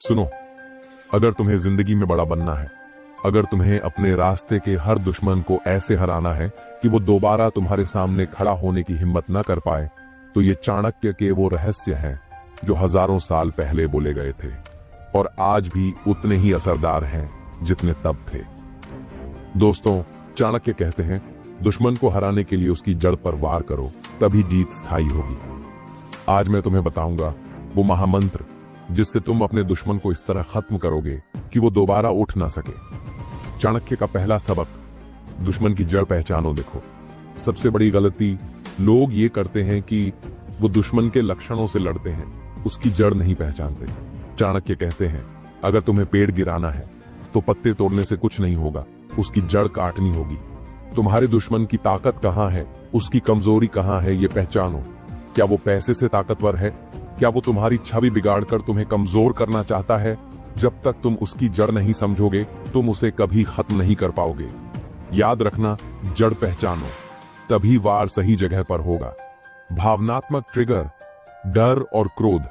सुनो, अगर तुम्हें जिंदगी में बड़ा बनना है, अगर तुम्हें अपने रास्ते के हर दुश्मन को ऐसे हराना है कि वो दोबारा तुम्हारे सामने खड़ा होने की हिम्मत न कर पाए, तो ये चाणक्य के वो रहस्य हैं जो हजारों साल पहले बोले गए थे और आज भी उतने ही असरदार हैं जितने तब थे। दोस्तों, चाणक्य कहते हैं, दुश्मन को हराने के लिए उसकी जड़ पर वार करो, तभी जीत स्थायी होगी। आज मैं तुम्हें बताऊंगा वो महामंत्र जिससे तुम अपने दुश्मन को इस तरह खत्म करोगे कि वो दोबारा उठ ना सके। चाणक्य का पहला सबक, दुश्मन की जड़ पहचानो। देखो, सबसे बड़ी गलती लोग ये करते हैं कि वो दुश्मन के लक्षणों से लड़ते हैं, उसकी जड़ नहीं पहचानते। चाणक्य कहते हैं, अगर तुम्हें पेड़ गिराना है तो पत्ते तोड़ने से कुछ नहीं होगा, उसकी जड़ काटनी होगी। तुम्हारे दुश्मन की ताकत कहाँ है, उसकी कमजोरी कहाँ है, ये पहचानो। क्या वो पैसे से ताकतवर है? क्या वो तुम्हारी छवि बिगाड़कर तुम्हें कमजोर करना चाहता है? जब तक तुम उसकी जड़ नहीं समझोगे, तुम उसे कभी खत्म नहीं कर पाओगे। याद रखना, जड़ पहचानो, तभी वार सही जगह पर होगा। भावनात्मक ट्रिगर, डर और क्रोध।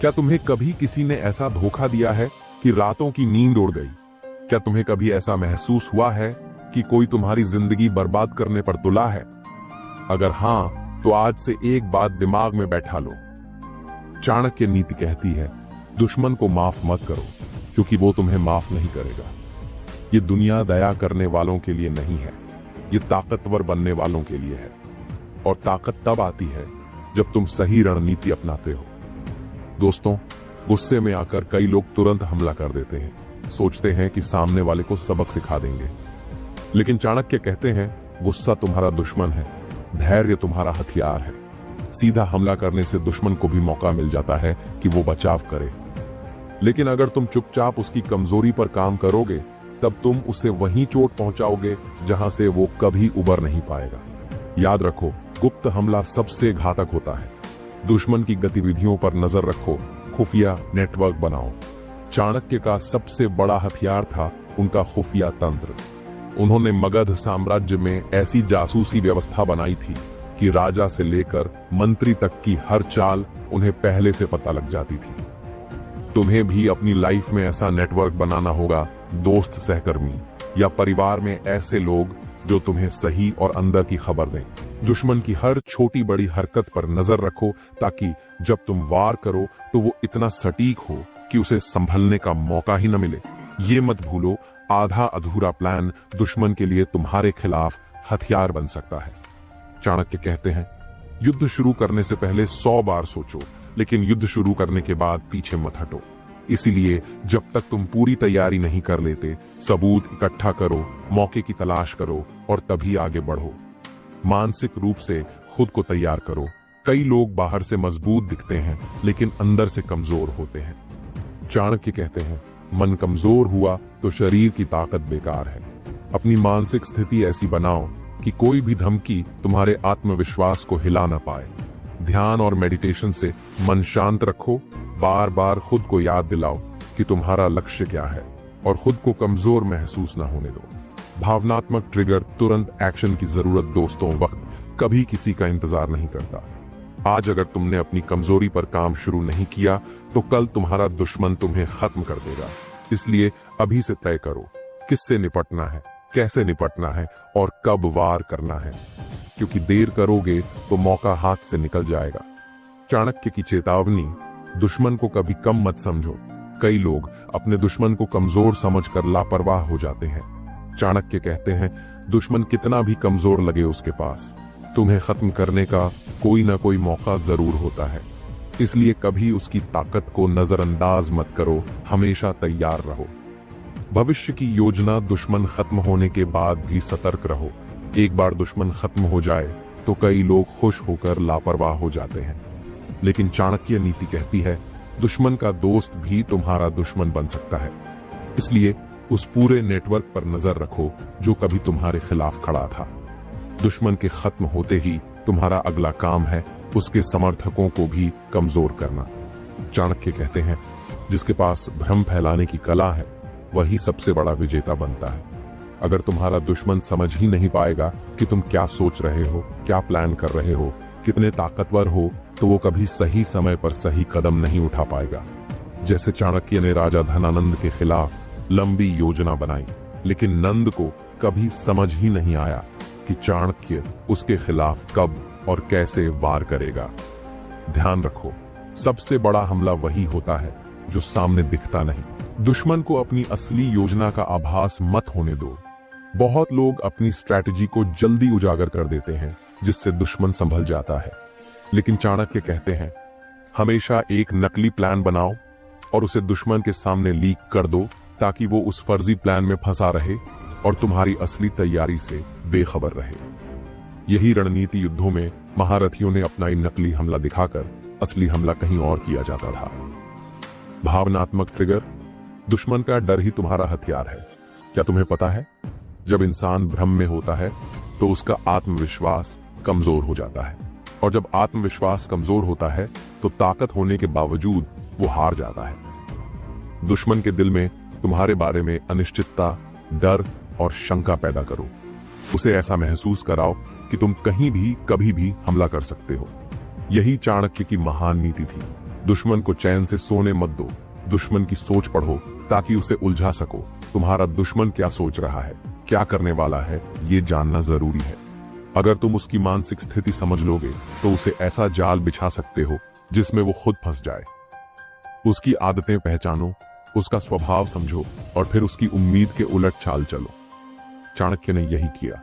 क्या तुम्हें कभी किसी ने ऐसा धोखा दिया है कि रातों की नींद उड़ गई? क्या तुम्हें कभी ऐसा महसूस हुआ है कि कोई तुम्हारी जिंदगी बर्बाद करने पर तुला है? अगर हां, तो आज से एक बात दिमाग में बैठा लो। चाणक्य नीति कहती है, दुश्मन को माफ मत करो, क्योंकि वो तुम्हें माफ नहीं करेगा। ये दुनिया दया करने वालों के लिए नहीं है, ये ताकतवर बनने वालों के लिए है। और ताकत तब आती है जब तुम सही रणनीति अपनाते हो। दोस्तों, गुस्से में आकर कई लोग तुरंत हमला कर देते हैं, सोचते हैं कि सामने वाले को सबक सिखा देंगे। लेकिन चाणक्य कहते हैं, गुस्सा तुम्हारा दुश्मन है, धैर्य तुम्हारा हथियार है। सीधा हमला करने से दुश्मन को भी मौका मिल जाता है कि वो बचाव करे। लेकिन अगर तुम चुपचाप उसकी कमजोरी पर काम करोगे, तब तुम उसे वहीं चोट पहुंचाओगे जहां से वो कभी उबर नहीं पाएगा। याद रखो, गुप्त हमला सबसे घातक होता है। दुश्मन की गतिविधियों पर नजर रखो, खुफिया नेटवर्क बनाओ। चाणक्य का सबसे बड़ा हथियार था उनका खुफिया तंत्र। उन्होंने मगध साम्राज्य में ऐसी जासूसी व्यवस्था बनाई थी कि राजा से लेकर मंत्री तक की हर चाल उन्हें पहले से पता लग जाती थी। तुम्हें भी अपनी लाइफ में ऐसा नेटवर्क बनाना होगा, दोस्त, सहकर्मी या परिवार में ऐसे लोग जो तुम्हें सही और अंदर की खबर दें। दुश्मन की हर छोटी बड़ी हरकत पर नजर रखो, ताकि जब तुम वार करो तो वो इतना सटीक हो कि उसे संभलने का मौका ही न मिले। ये मत भूलो, आधा अधूरा प्लान दुश्मन के लिए तुम्हारे खिलाफ हथियार बन सकता है। चाणक्य कहते हैं, युद्ध शुरू करने से पहले 100 बार सोचो, लेकिन युद्ध शुरू करने के बाद पीछे मत हटो। इसीलिए जब तक तुम पूरी तैयारी नहीं कर लेते, सबूत इकट्ठा करो, मौके की तलाश करो और तभी आगे बढ़ो। मानसिक रूप से खुद को तैयार करो। कई लोग बाहर से मजबूत दिखते हैं, लेकिन अंदर से कमजोर होते हैं। चाणक्य कहते हैं, मन कमजोर हुआ तो शरीर की ताकत बेकार है। अपनी मानसिक स्थिति ऐसी बनाओ कि कोई भी धमकी तुम्हारे आत्मविश्वास को हिला न पाए। ध्यान और मेडिटेशन से मन शांत रखो, बार बार खुद को याद दिलाओ कि तुम्हारा लक्ष्य क्या है और खुद को कमजोर महसूस न होने दो। भावनात्मक ट्रिगर, तुरंत एक्शन की जरूरत। दोस्तों, वक्त कभी किसी का इंतजार नहीं करता। आज अगर तुमने अपनी कमजोरी पर काम शुरू नहीं किया, तो कल तुम्हारा दुश्मन तुम्हें खत्म कर देगा। इसलिए अभी से तय करो किससे निपटना है, कैसे निपटना है और कब वार करना है, क्योंकि देर करोगे तो मौका हाथ से निकल जाएगा। चाणक्य की चेतावनी, दुश्मन को कभी कम मत समझो। कई लोग अपने दुश्मन को कमजोर समझकर लापरवाह हो जाते हैं। चाणक्य कहते हैं, दुश्मन कितना भी कमजोर लगे उसके पास, तुम्हें खत्म करने का कोई ना कोई मौका जरूर होता है। इसलिए कभी उसकी ताकत को नजरअंदाज मत करो, हमेशा तैयार रहो। भविष्य की योजना, दुश्मन खत्म होने के बाद भी सतर्क रहो। एक बार दुश्मन खत्म हो जाए तो कई लोग खुश होकर लापरवाह हो जाते हैं, लेकिन चाणक्य नीति कहती है, दुश्मन का दोस्त भी तुम्हारा दुश्मन बन सकता है। इसलिए उस पूरे नेटवर्क पर नजर रखो जो कभी तुम्हारे खिलाफ खड़ा था। दुश्मन के खत्म होते ही तुम्हारा अगला काम है उसके समर्थकों को भी कमजोर करना। चाणक्य कहते हैं, जिसके पास भ्रम फैलाने की कला है वही सबसे बड़ा विजेता बनता है। अगर तुम्हारा दुश्मन समझ ही नहीं पाएगा कि तुम क्या सोच रहे हो, क्या प्लान कर रहे हो, कितने ताकतवर हो, तो वो कभी सही समय पर सही कदम नहीं उठा पाएगा। जैसे चाणक्य ने राजा धनानंद के खिलाफ लंबी योजना बनाई, लेकिन नंद को कभी समझ ही नहीं आया कि चाणक्य उसके खिलाफ कब और कैसे वार करेगा। ध्यान रखो, सबसे बड़ा हमला वही होता है जो सामने दिखता नहीं। दुश्मन को अपनी असली योजना का आभास मत होने दो। बहुत लोग अपनी स्ट्रैटेजी को जल्दी उजागर कर देते हैं, जिससे दुश्मन संभल जाता है। लेकिन चाणक्य कहते हैं, हमेशा एक नकली प्लान बनाओ और उसे दुश्मन के सामने लीक कर दो, ताकि वो उस फर्जी प्लान में फंसा रहे और तुम्हारी असली तैयारी से बेखबर रहे। यही रणनीति युद्धों में महारथियों ने अपना नकली हमला दिखाकर असली हमला कहीं और किया जाता था। भावनात्मक ट्रिगर, दुश्मन का डर ही तुम्हारा हथियार है। क्या तुम्हें पता है, जब इंसान भ्रम में होता है तो उसका आत्मविश्वास कमजोर हो जाता है, और जब आत्मविश्वास कमजोर होता है तो ताकत होने के बावजूद वो हार जाता है। दुश्मन के दिल में तुम्हारे बारे में अनिश्चितता, डर और शंका पैदा करो। उसे ऐसा महसूस कराओ कि तुम कहीं भी कभी भी हमला कर सकते हो। यही चाणक्य की महान नीति थी। दुश्मन को चैन से सोने मत दो। दुश्मन की सोच पढ़ो ताकि उसे उलझा सको। तुम्हारा दुश्मन क्या सोच रहा है, क्या करने वाला है, ये जानना जरूरी है। अगर तुम उसकी मानसिक स्थिति समझ लोगे तो उसे ऐसा जाल बिछा सकते हो जिसमें वो खुद फंस जाए। उसकी आदतें पहचानो, उसका स्वभाव समझो और फिर उसकी उम्मीद के उलट चाल चलो। चाणक्य ने यही किया।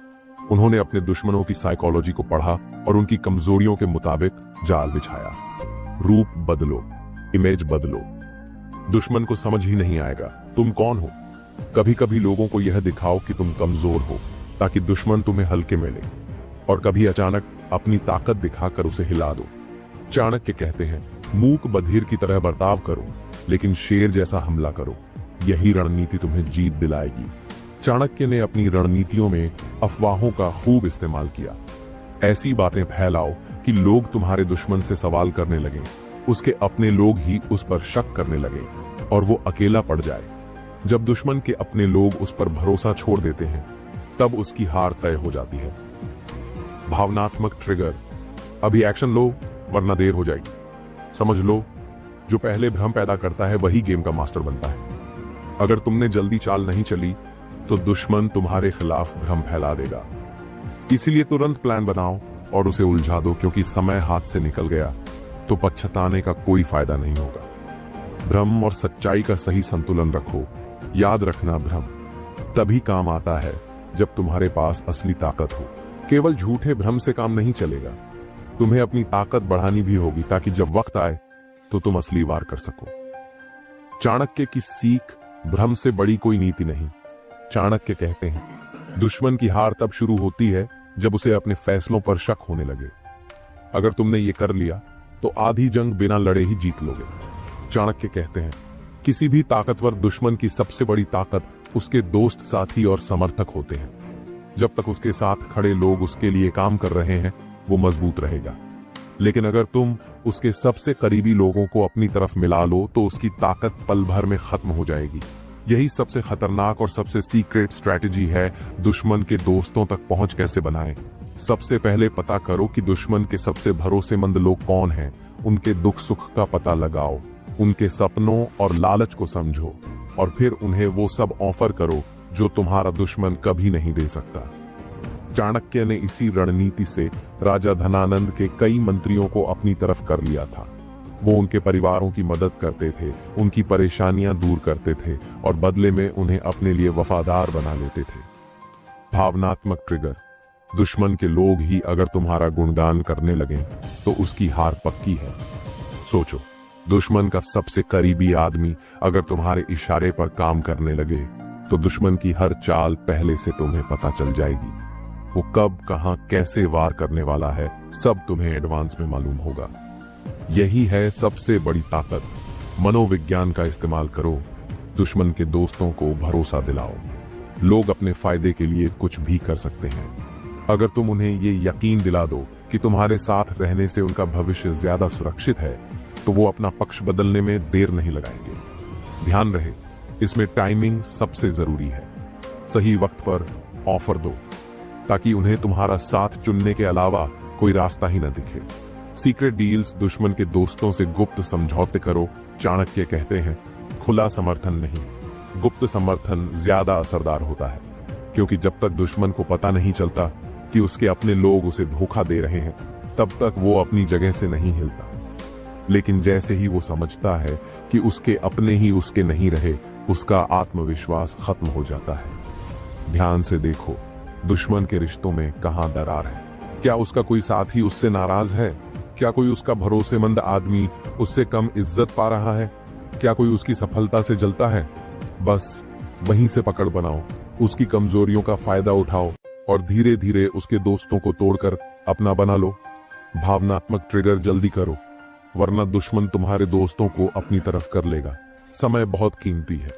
उन्होंने अपने दुश्मनों की साइकोलॉजी को पढ़ा और उनकी कमजोरियों के मुताबिक जाल बिछाया। रूप बदलो, इमेज बदलो। दुश्मन को समझ ही नहीं आएगा तुम कौन हो। कभी कभी लोगों को यह दिखाओ कि तुम कमजोर हो, ताकि दुश्मन तुम्हें हल्के में ले, और कभी अचानक अपनी ताकत दिखाकर उसे हिला दो। चाणक्य कहते हैं, मूक बधिर की तरह बर्ताव करो, लेकिन शेर जैसा हमला करो। यही रणनीति तुम्हें जीत दिलाएगी। चाणक्य ने अपनी रणनीतियों में अफवाहों का खूब इस्तेमाल किया। ऐसी बातें फैलाओ कि लोग तुम्हारे दुश्मन से सवाल करने लगे, उसके अपने लोग ही उस पर शक करने लगे और वो अकेला पड़ जाए। जब दुश्मन के अपने लोग उस पर भरोसा छोड़ देते हैं, तब उसकी हार तय हो जाती है। भावनात्मक ट्रिगर, अभी एक्शन लो वरना देर हो जाएगी। समझ लो, जो पहले भ्रम पैदा करता है वही गेम का मास्टर बनता है। अगर तुमने जल्दी चाल नहीं चली तो दुश्मन तुम्हारे खिलाफ भ्रम फैला देगा। इसीलिए तुरंत प्लान बनाओ और उसे उलझा दो, क्योंकि समय हाथ से निकल गया तो पछताने का कोई फायदा नहीं होगा। भ्रम और सच्चाई का सही संतुलन रखो। याद रखना, भ्रम तभी काम आता है जब तुम्हारे पास असली ताकत हो। केवल झूठे भ्रम से काम नहीं चलेगा। तुम्हें अपनी ताकत बढ़ानी भी होगी, ताकि जब वक्त आए तो तुम असली वार कर सको। चाणक्य की सीख, भ्रम से बड़ी कोई नीति नहीं। चाणक्य कहते हैं, दुश्मन की हार तब शुरू होती है जब उसे अपने फैसलों पर शक होने लगे। अगर तुमने ये कर लिया तो आधी जंग बिना लड़े ही जीत लोगे। चाणक्य कहते हैं, किसी भी ताकतवर दुश्मन की सबसे बड़ी ताकत उसके दोस्त, साथी और समर्थक होते हैं। जब तक उसके साथ खड़े लोग उसके लिए काम कर रहे हैं, वो मजबूत रहेगा। लेकिन अगर तुम उसके सबसे करीबी लोगों को अपनी तरफ मिला लो तो उसकी ताकत पल भर में खत्म हो जाएगी। यही सबसे खतरनाक और सबसे सीक्रेट स्ट्रैटेजी है दुश्मन के दोस्तों तक पहुंच कैसे बनाएं। सबसे पहले पता करो कि दुश्मन के सबसे भरोसेमंद लोग कौन हैं। उनके दुख सुख का पता लगाओ, उनके सपनों और लालच को समझो, और फिर उन्हें वो सब ऑफर करो जो तुम्हारा दुश्मन कभी नहीं दे सकता। चाणक्य ने इसी रणनीति से राजा धनानंद के कई मंत्रियों को अपनी तरफ कर लिया था। वो उनके परिवारों की मदद करते थे, उनकी परेशानियां दूर करते थे और बदले में उन्हें अपने लिए वफादार बना लेते थे। भावनात्मक ट्रिगर, दुश्मन के लोग ही अगर तुम्हारा गुणगान करने लगें तो उसकी हार पक्की है। सोचो, दुश्मन का सबसे करीबी आदमी अगर तुम्हारे इशारे पर काम करने लगे तो दुश्मन की हर चाल पहले से तुम्हें पता चल जाएगी। वो कब, कहां, कैसे वार करने वाला है, सब तुम्हें एडवांस में मालूम होगा। यही है सबसे बड़ी ताकत। मनोविज्ञान का इस्तेमाल करो। दुश्मन के दोस्तों को भरोसा दिलाओ। लोग अपने फायदे के लिए कुछ भी कर सकते हैं। अगर तुम उन्हें ये यकीन दिला दो कि तुम्हारे साथ रहने से उनका भविष्य ज्यादा सुरक्षित है, तो वो अपना पक्ष बदलने में देर नहीं लगाएंगे। ध्यान रहे, इसमें टाइमिंग सबसे जरूरी है। सही वक्त पर ऑफर दो, ताकि उन्हें तुम्हारा साथ चुनने के अलावा कोई रास्ता ही न दिखे। सीक्रेट डील्स, दुश्मन के दोस्तों से गुप्त समझौते करो चाणक्य कहते हैं, खुला समर्थन नहीं, गुप्त समर्थन ज्यादा असरदार होता है, क्योंकि जब तक दुश्मन को पता नहीं चलता कि उसके अपने लोग उसे धोखा दे रहे हैं, तब तक वो अपनी जगह से नहीं हिलता। लेकिन जैसे ही वो समझता है कि उसके अपने ही उसके नहीं रहे, उसका आत्मविश्वास खत्म हो जाता है। ध्यान से देखो, दुश्मन के रिश्तों में कहां दरार है। क्या उसका कोई साथी उससे नाराज है? क्या कोई उसका भरोसेमंद आदमी उससे कम इज्जत पा रहा है? क्या कोई उसकी सफलता से जलता है? बस वहीं से पकड़ बनाओ, उसकी कमजोरियों का फायदा उठाओ और धीरे धीरे उसके दोस्तों को तोड़कर अपना बना लो। भावनात्मक ट्रिगर जल्दी करो, वरना दुश्मन तुम्हारे दोस्तों को अपनी तरफ कर लेगा। समय बहुत कीमती है।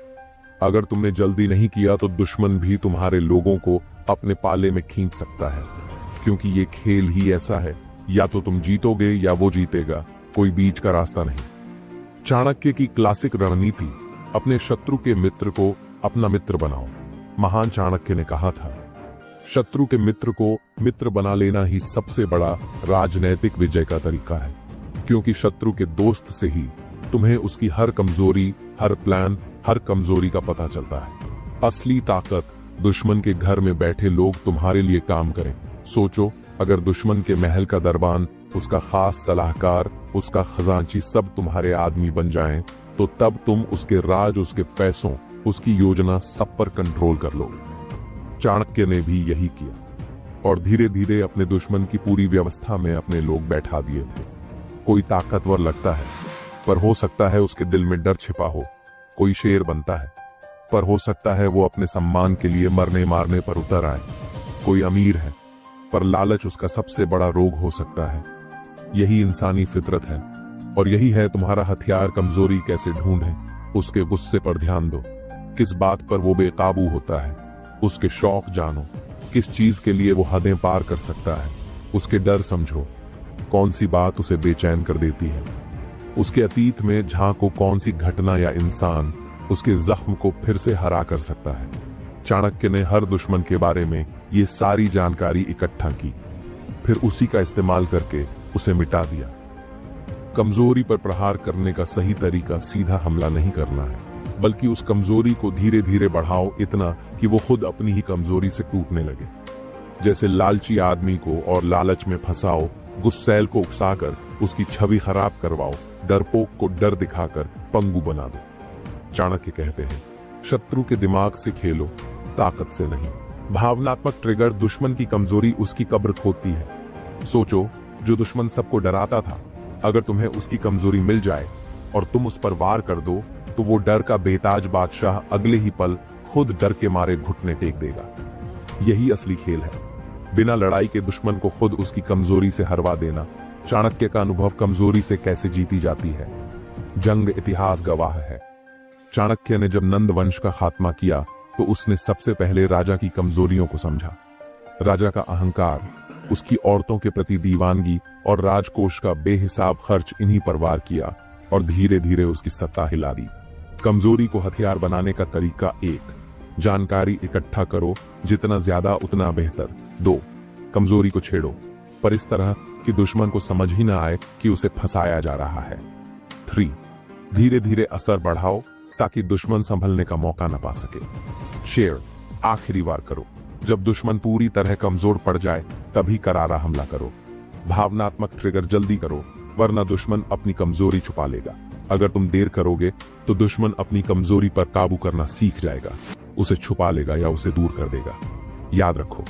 अगर तुमने जल्दी नहीं किया तो दुश्मन भी तुम्हारे लोगों को अपने पाले में खींच सकता है, क्योंकि ये खेल ही ऐसा है, या तो तुम जीतोगे या वो जीतेगा, कोई बीच का रास्ता नहीं। चाणक्य की क्लासिक रणनीति, अपने शत्रु के मित्र को अपना मित्र बनाओ। महान चाणक्य ने कहा था, शत्रु के मित्र को मित्र बना लेना ही सबसे बड़ा राजनैतिक विजय का तरीका है, क्योंकि शत्रु के दोस्त से ही तुम्हें उसकी हर कमजोरी, हर प्लान, हर कमजोरी का पता चलता है। असली ताकत दुश्मन के घर में बैठे लोग तुम्हारे लिए काम करें। सोचो, अगर दुश्मन के महल का दरबान, उसका खास सलाहकार, उसका खजांची सब तुम्हारे आदमी बन जाएं, तो तब तुम उसके राज, उसके पैसों, उसकी योजना सब पर कंट्रोल कर लोगे। चाणक्य ने भी यही किया और धीरे धीरे अपने दुश्मन की पूरी व्यवस्था में अपने लोग बैठा दिए थे। कोई ताकतवर लगता है, पर हो सकता है उसके दिल में डर छिपा हो। कोई शेर बनता है, पर हो सकता है वो अपने सम्मान के लिए मरने मारने पर उतर आए। कोई अमीर है, पर लालच उसका सबसे बड़ा रोग हो सकता है। यही इंसानी फितरत है, और यही है तुम्हारा हथियार। कमजोरी कैसे ढूंढें? उसके गुस्से पर ध्यान दो, किस बात पर वो बेकाबू होता है। उसके शौक जानो, किस चीज के लिए वो हदें पार कर सकता है। उसके डर समझो, कौन सी बात उसे बेचैन कर देती है। उसके अतीत में झांको, कौन सी घटना या इंसान उसके जख्म को फिर से हरा कर सकता है। चाणक्य ने हर दुश्मन के बारे में ये सारी जानकारी इकट्ठा की, फिर उसी का इस्तेमाल करके उसे मिटा दिया। कमजोरी पर प्रहार करने का सही तरीका सीधा हमला नहीं करना है, बल्कि उस कमजोरी को धीरे धीरे बढ़ाओ, इतना कि वो खुद अपनी ही कमजोरी से टूटने लगे। जैसे लालची आदमी को और लालच में फंसाओ, गुस्सैल को उकसाकर उसकी छवि खराब करवाओ, डरपोक को डर दिखाकर पंगु बना दो। चाणक्य कहते हैं, शत्रु के दिमाग से खेलो, ताकत से नहीं। भावनात्मक ट्रिगर दुश्मन की कमजोरी उसकी कब्र खोदती है। सोचो, जो दुश्मन सबको डराता था, अगर तुम्हें उसकी कमजोरी मिल जाए और तुम उस पर वार कर दो, तो वो डर का बेताज बादशाह अगले ही पल खुद डर के मारे घुटने टेक देगा। यही असली खेल है, बिना लड़ाई के दुश्मन को खुद उसकी कमजोरी से हरवा देना। चाणक्य का अनुभव कमजोरी से कैसे जीती जाती है, जंग इतिहास गवाह है। चाणक्य ने जब नंद वंश का खात्मा किया, तो उसने सबसे पहले राजा की कमजोरियों को समझा। राजा का अहंकार, उसकी औरतों के प्रति दीवानगी और राजकोष का बेहिसाब खर्च इन्हीं पर वार किया और धीरे धीरे उसकी सत्ता हिला दी। कमजोरी को हथियार बनाने का तरीका 1, जानकारी इकट्ठा करो, जितना ज्यादा उतना बेहतर। 2, कमजोरी को छेड़ो, पर इस तरह कि दुश्मन को समझ ही ना आए कि उसे फंसाया जा रहा है। 3, धीरे धीरे असर बढ़ाओ ताकि दुश्मन संभलने का मौका न पा सके। शेर, आखिरी वार करो, जब दुश्मन पूरी तरह कमजोर पड़ जाए तभी करारा हमला करो। भावनात्मक ट्रिगर जल्दी करो, वरना दुश्मन अपनी कमजोरी छुपा लेगा। अगर तुम देर करोगे तो दुश्मन अपनी कमजोरी पर काबू करना सीख जाएगा, उसे छुपा लेगा या उसे दूर कर देगा। याद रखो,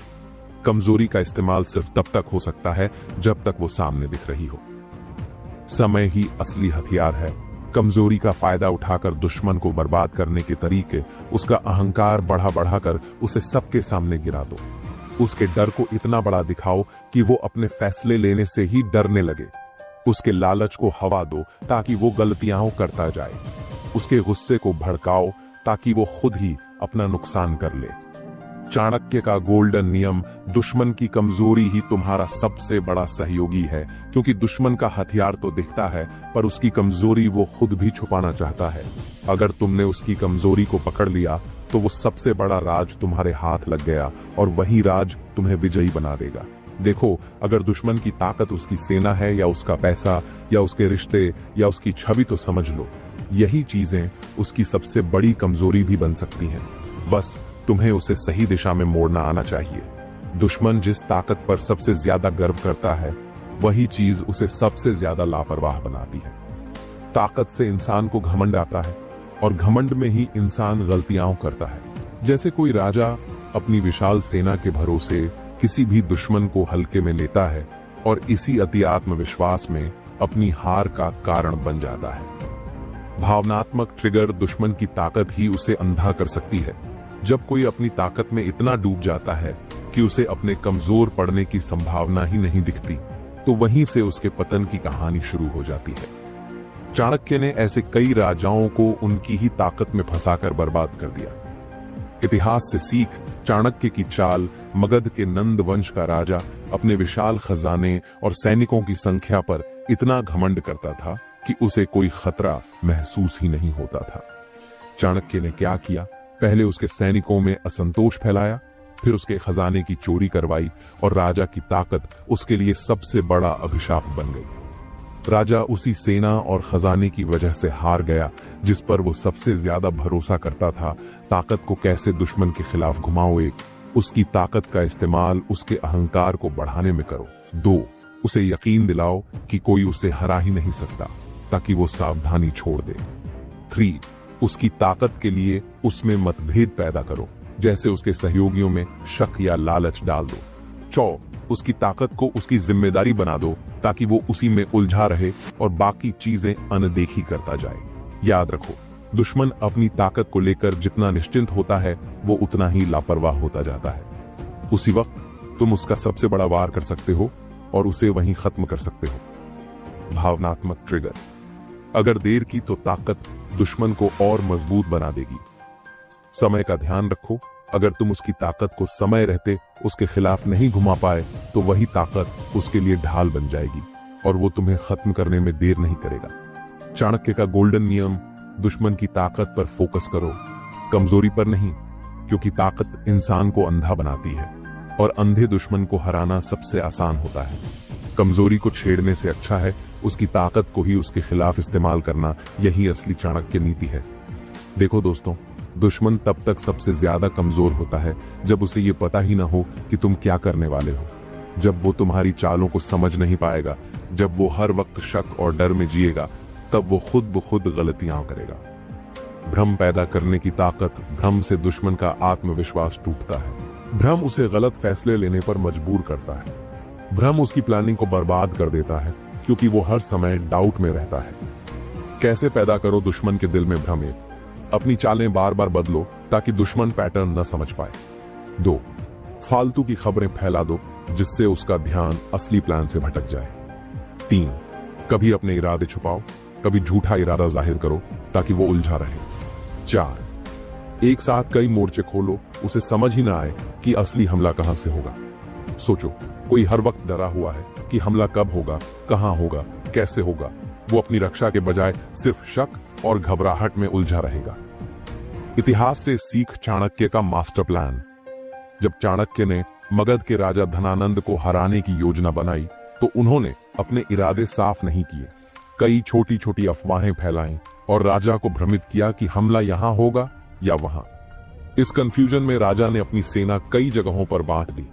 कमजोरी का इस्तेमाल सिर्फ तब तक हो सकता है जब तक वो सामने दिख रही हो। समय ही असली हथियार है। कमजोरी का फायदा उठाकर दुश्मन को बर्बाद करने के तरीके, उसका अहंकार बढ़ा बढ़ाकर उसे सबके सामने गिरा दो। उसके डर को इतना बड़ा दिखाओ कि वो अपने फैसले लेने से ही डरने लगे। उसके लालच को हवा दो ताकि वो गलतियां करता जाए। उसके गुस्से को भड़काओ ताकि वो खुद ही अपना नुकसान कर ले। चाणक्य का गोल्डन नियम, दुश्मन की कमजोरी ही तुम्हारा सबसे बड़ा सहयोगी है, क्योंकि दुश्मन का हथियार तो दिखता है, पर उसकी कमजोरी वो खुद भी छुपाना चाहता है। अगर तुमने उसकी कमजोरी को पकड़ लिया तो वो सबसे बड़ा राज तुम्हारे हाथ लग गया और वही राज तुम्हें विजयी बना देगा। देखो, अगर दुश्मन की ताकत उसकी सेना है या उसका पैसा या उसके रिश्ते या उसकी छवि, तो समझ लो यही चीजें उसकी सबसे बड़ी कमजोरी भी बन सकती हैं। बस तुम्हें उसे सही दिशा में मोड़ना आना चाहिए। दुश्मन जिस ताकत पर सबसे ज्यादा गर्व करता है, वही चीज उसे सबसे ज्यादा लापरवाह बनाती है। ताकत से इंसान को घमंड आता है और घमंड में ही इंसान गलतियां करता है। जैसे कोई राजा अपनी विशाल सेना के भरोसे किसी भी दुश्मन को हल्के में लेता है और इसी अति आत्मविश्वास में अपनी हार का कारण बन जाता है। भावनात्मक ट्रिगर दुश्मन की ताकत ही उसे अंधा कर सकती है। जब कोई अपनी ताकत में इतना डूब जाता है कि उसे अपने कमजोर पड़ने की संभावना ही नहीं दिखती, तो वहीं से उसके पतन की कहानी शुरू हो जाती है। चाणक्य ने ऐसे कई राजाओं को उनकी ही ताकत में फंसाकर बर्बाद कर दिया। इतिहास से सीख, चाणक्य की चाल, मगध के नंद वंश का राजा अपने विशाल खजाने और सैनिकों की संख्या पर इतना घमंड करता था कि उसे कोई खतरा महसूस ही नहीं होता था। चाणक्य ने क्या किया? पहले उसके सैनिकों में असंतोष फैलाया, फिर उसके खजाने की चोरी करवाई और राजा की ताकत उसके लिए सबसे बड़ा अभिशाप बन गई। राजा उसी सेना और खजाने की वजह से हार गया जिस पर वो सबसे ज्यादा भरोसा करता था। ताकत को कैसे दुश्मन के खिलाफ घुमाओ? 1, उसकी ताकत का इस्तेमाल उसके अहंकार को बढ़ाने में करो। 2, उसे यकीन दिलाओ कि कोई उसे हरा ही नहीं सकता, ताकि वो सावधानी छोड़ दे। 3, उसकी ताकत के लिए उसमें मतभेद पैदा करो, जैसे उसके सहयोगियों में शक या लालच डाल दो। 4, उसकी ताकत को उसकी जिम्मेदारी बना दो, ताकि वो उसी में उलझा रहे और बाकी चीजें अनदेखी करता जाए। याद रखो, दुश्मन अपनी ताकत को लेकर जितना निश्चिंत होता है, वो उतना ही लापरवाह होता जाता है। उसी वक्त तुम उसका सबसे बड़ा वार कर सकते हो और उसे वहीं खत्म कर सकते हो। भावनात्मक ट्रिगर, अगर देर की तो ताकत दुश्मन को और मजबूत बना देगी। समय का ध्यान रखो, अगर तुम उसकी ताकत को समय रहते उसके खिलाफ नहीं घुमा पाए, तो वही ताकत उसके लिए ढाल बन जाएगी और वो तुम्हें खत्म करने में देर नहीं करेगा। चाणक्य का गोल्डन नियम, दुश्मन की ताकत पर फोकस करो, कमजोरी पर नहीं, क्योंकि ताकत इंसान को अंधा बनाती है और अंधे दुश्मन को हराना सबसे आसान होता है। कमजोरी को छेड़ने से अच्छा है उसकी ताकत को ही उसके खिलाफ इस्तेमाल करना। यही असली चाणक्य नीति है। देखो दोस्तों, दुश्मन तब तक सबसे ज्यादा कमजोर होता है जब उसे ये पता ही ना हो कि तुम क्या करने वाले हो, जब वो तुम्हारी चालों को समझ नहीं पाएगा, जब वो हर वक्त शक और डर में जिएगा, तब वो खुद ब खुद गलतियां करेगा। भ्रम पैदा करने की ताकत, भ्रम से दुश्मन का आत्मविश्वास टूटता है। भ्रम उसे गलत फैसले लेने पर मजबूर करता है। भ्रम उसकी प्लानिंग को बर्बाद कर देता है, क्योंकि वो हर समय डाउट में रहता है। कैसे पैदा करो दुश्मन के दिल में भ्रम? 1, अपनी चालें बार बार बदलो ताकि दुश्मन पैटर्न न समझ पाए। 2, फालतू की खबरें फैला दो जिससे उसका ध्यान असली प्लान से भटक जाए। 3, कभी अपने इरादे छुपाओ, कभी झूठा इरादा जाहिर करो ताकि वो उलझा रहे। 4, एक साथ कई मोर्चे खोलो, उसे समझ ही ना आए कि असली हमला कहां से होगा। सोचो, कोई हर वक्त डरा हुआ है कि हमला कब होगा, कहां होगा, कैसे होगा। वो अपनी रक्षा के बजाय सिर्फ शक और घबराहट में उलझा रहेगा। इतिहास से सीख, चाणक्य का मास्टर प्लान। जब चाणक्य ने मगध के राजा धनानंद को हराने की योजना बनाई, तो उन्होंने अपने इरादे साफ नहीं किए। कई छोटी छोटी अफवाहें फैलाईं और राजा को भ्रमित किया कि हमला यहां होगा या वहां। इस कंफ्यूजन में राजा ने अपनी सेना कई जगहों पर बांट दी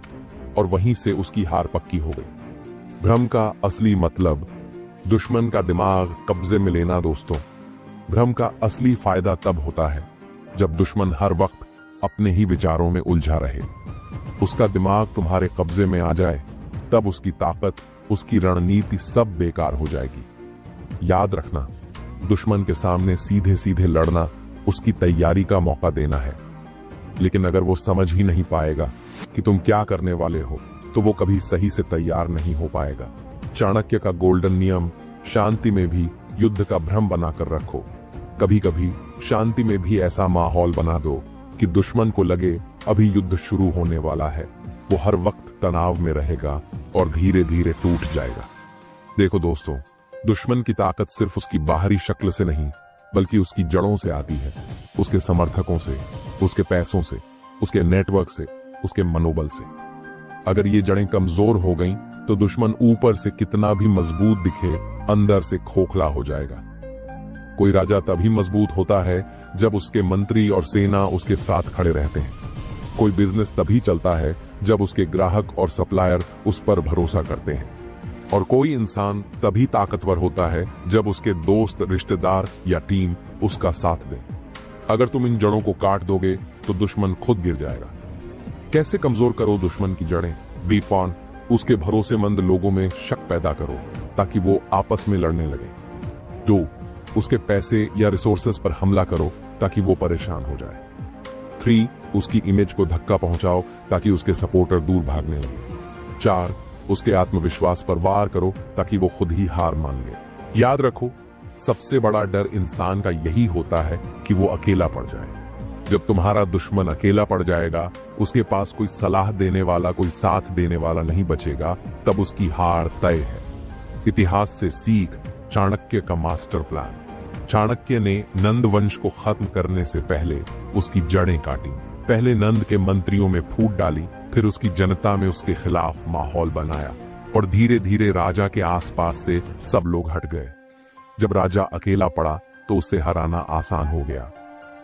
और वहीं से उसकी हार पक्की हो गई। भ्रम का असली मतलब दुश्मन का दिमाग कब्जे में लेना। दोस्तों, भ्रम का असली फायदा तब होता है जब दुश्मन हर वक्त अपने ही विचारों में उलझा रहे। उसका दिमाग तुम्हारे कब्जे में आ जाए, तब उसकी ताकत, उसकी रणनीति सब बेकार हो जाएगी। याद रखना, दुश्मन के सामने सीधे सीधे लड़ना उसकी तैयारी का मौका देना है, लेकिन अगर वो समझ ही नहीं पाएगा कि तुम क्या करने वाले हो, तो वो कभी सही से तैयार नहीं हो पाएगा। चाणक्य का गोल्डन नियम, शांति में भी युद्ध का भ्रम बनाकर रखो। कभी कभी शांति में भी ऐसा माहौल बना दो कि दुश्मन को लगे अभी युद्ध शुरू होने वाला है। वो हर वक्त तनाव में रहेगा और धीरे धीरे टूट जाएगा। देखो दोस्तों, दुश्मन की ताकत सिर्फ उसकी बाहरी शक्ल से नहीं, बल्कि उसकी जड़ों से आती है। उसके समर्थकों से, उसके पैसों से, उसके नेटवर्क से, उसके मनोबल से। अगर ये जड़ें कमजोर हो गईं, तो दुश्मन ऊपर से कितना भी मजबूत दिखे, अंदर से खोखला हो जाएगा। कोई राजा तभी मजबूत होता है जब उसके मंत्री और सेना उसके साथ खड़े रहते हैं। कोई बिजनेस तभी चलता है जब उसके ग्राहक और सप्लायर उस पर भरोसा करते हैं। और कोई इंसान तभी ताकतवर होता है जब उसके दोस्त, रिश्तेदार या टीम उसका साथ दें। अगर तुम इन जड़ों को काट दोगे तो दुश्मन खुद गिर जाएगा। कैसे कमजोर करो दुश्मन की जड़ें? वीक पॉइंट, उसके भरोसेमंद लोगों में शक पैदा करो ताकि वो आपस में लड़ने लगे। 2, उसके पैसे या रिसोर्सेज पर हमला करो ताकि वो परेशान हो जाए। 3, उसकी इमेज को धक्का पहुंचाओ ताकि उसके सपोर्टर दूर भागने लगे। 4, उसके आत्मविश्वास पर वार करो ताकि वो खुद ही हार मान ले। याद रखो, सबसे बड़ा डर इंसान का यही होता है कि वो अकेला पड़ जाए। जब तुम्हारा दुश्मन अकेला पड़ जाएगा, उसके पास कोई सलाह देने वाला, कोई साथ देने वाला नहीं बचेगा, तब उसकी हार तय है। इतिहास से सीख, चाणक्य का मास्टर प्लान। चाणक्य ने नंद वंश को खत्म करने से पहले उसकी जड़ें काटी। पहले नंद के मंत्रियों में फूट डाली, फिर उसकी जनता में उसके खिलाफ माहौल बनाया और धीरे धीरे राजा के आसपास से सब लोग हट गए। जब राजा अकेला पड़ा तो उसे हराना आसान हो गया।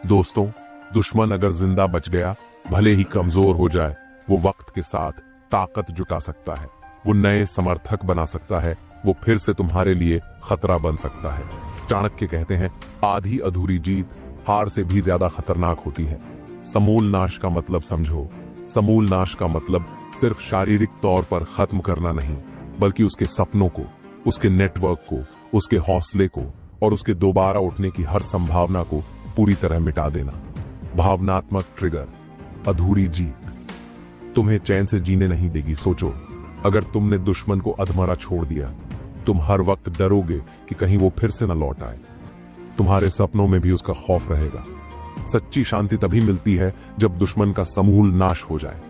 दोस्तों, दुश्मन अगर जिंदा बच गया, भले ही कमजोर हो जाए, वो वक्त के साथ ताकत जुटा सकता है, वो नए समर्थक बना सकता है, वो फिर से तुम्हारे लिए खतरा बन सकता है। चाणक्य कहते हैं, आधी अधूरी जीत हार से भी ज्यादा खतरनाक होती है। समूल नाश का मतलब समझो। समूल नाश का मतलब सिर्फ शारीरिक तौर पर खत्म करना नहीं, बल्कि उसके सपनों को, उसके नेटवर्क को, उसके हौसले को और उसके दोबारा उठने की हर संभावना को पूरी तरह मिटा देना। भावनात्मक ट्रिगर, अधूरी जीत तुम्हें चैन से जीने नहीं देगी। सोचो, अगर तुमने दुश्मन को अधमरा छोड़ दिया, तुम हर वक्त डरोगे कि कहीं वो फिर से न लौट आए। तुम्हारे सपनों में भी उसका खौफ रहेगा। सच्ची शांति तभी मिलती है जब दुश्मन का समूल नाश हो जाए।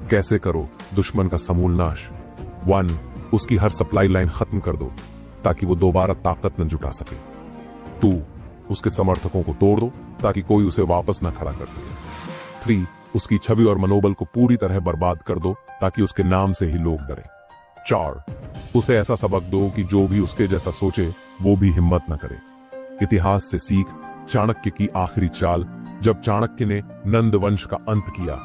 कैसे करो दुश्मन का समूल नाश? 1, उसकी हर सप्लाई लाइन खत्म कर दो ताकि वो दोबारा ताकत न जुटा सके। 2, उसके समर्थकों को तोड़ दो ताकि कोई उसे वापस न खड़ा कर सके। 3, उसकी छवि और मनोबल को पूरी तरह बर्बाद कर दो ताकि उसके नाम से ही लोग डरें। 4, उसे ऐसा सबक दो कि जो भी उसके जैसा सोचे वो भी हिम्मत न करे। इतिहास से सीख, चाणक्य की आखिरी चाल। जब चाणक्य ने नंद वंश का अंत किया,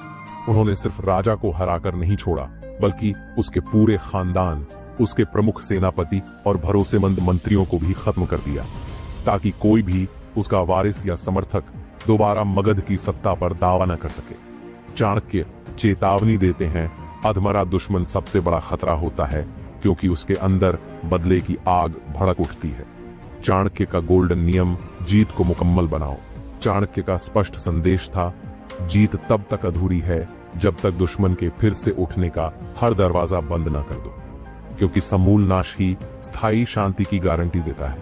उन्होंने सिर्फ राजा को हराकर नहीं छोड़ा, बल्कि उसके पूरे खानदान, उसके प्रमुख सेनापति और भरोसेमंद मंत्रियों को भी खत्म कर दिया, ताकि कोई भी उसका वारिस या समर्थक दोबारा मगध की सत्ता पर दावा न कर सके। चाणक्य चेतावनी देते हैं, अधमरा दुश्मन सबसे बड़ा खतरा होता है क्योंकि उसके अंदर बदले की आग भड़क उठती है। चाणक्य का गोल्डन नियम, जीत को मुकम्मल बनाओ। चाणक्य का स्पष्ट संदेश था, जीत तब तक अधूरी है जब तक दुश्मन के फिर से उठने का हर दरवाजा बंद न कर दो, क्योंकि समूल नाश ही स्थायी शांति की गारंटी देता है।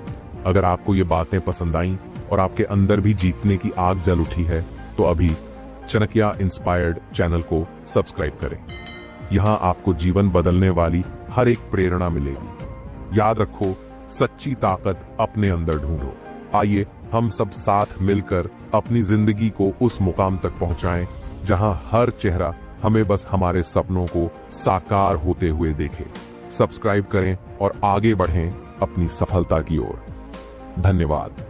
अगर आपको ये बातें पसंद आईं और आपके अंदर भी जीतने की आग जल उठी है, तो अभी चाणक्य इंस्पायर्ड चैनल को सब्सक्राइब करें। यहां आपको जीवन बदलने वाली हर एक प्रेरणा मिलेगी। याद रखो, सच्ची ताकत अपने अंदर ढूंढो। आइए हम सब साथ मिलकर अपनी जिंदगी को उस मुकाम तक पहुंचाएं जहां हर चेहरा हमें बस हमारे सपनों को साकार होते हुए देखे। सब्सक्राइब करें और आगे बढ़ें अपनी सफलता की ओर। धन्यवाद।